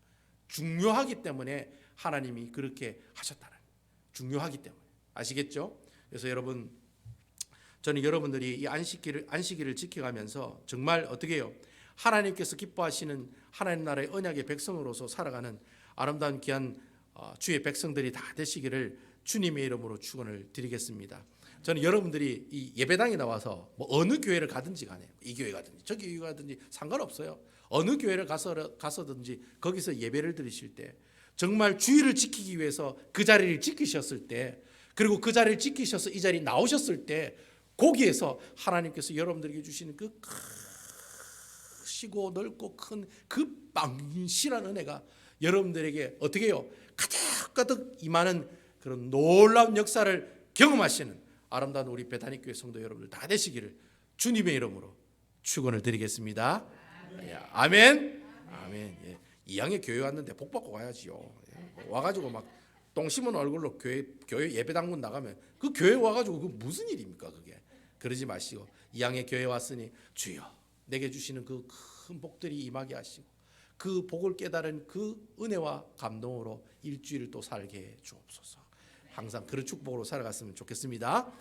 S2: 중요하기 때문에 하나님이 그렇게 하셨다는 거예요. 중요하기 때문에. 아시겠죠? 그래서 여러분 저는 여러분들이 이 안식일을 지켜가면서 정말 어떻게 해요? 하나님께서 기뻐하시는 하나님 나라의 언약의 백성으로서 살아가는 아름다운 귀한 주의 백성들이 다 되시기를 주님의 이름으로 축원을 드리겠습니다. 저는 여러분들이 이 예배당에 나와서 뭐 어느 교회를 가든지 간에 이 교회 가든지 저기 교회 가든지 상관없어요. 어느 교회를 가서든지 거기서 예배를 드리실 때 정말 주의를 지키기 위해서 그 자리를 지키셨을 때 그리고 그 자리를 지키셔서 이 자리에 나오셨을 때 거기에서 하나님께서 여러분들에게 주시는 그 크시고 넓고 큰 그 망신한 은혜가 여러분들에게 어떻게 해요? 가득가득 임하는 그런 놀라운 역사를 경험하시는 아름다운 우리 베타니 교회 성도 여러분들 다 되시기를 주님의 이름으로 축원을 드리겠습니다. 아멘. 아멘. 예. 이왕에 교회 왔는데 복 받고 가야지요. 와가지고 막 똥 심은 얼굴로 교회 예배당문 나가면 그 교회 와가지고 그 무슨 일입니까 그게? 그러지 마시고 이왕에 교회 왔으니 주여 내게 주시는 그 큰 복들이 임하게 하시고 그 복을 깨달은 그 은혜와 감동으로 일주일을 또 살게 해 주옵소서. 항상 그런 축복으로 살아갔으면 좋겠습니다.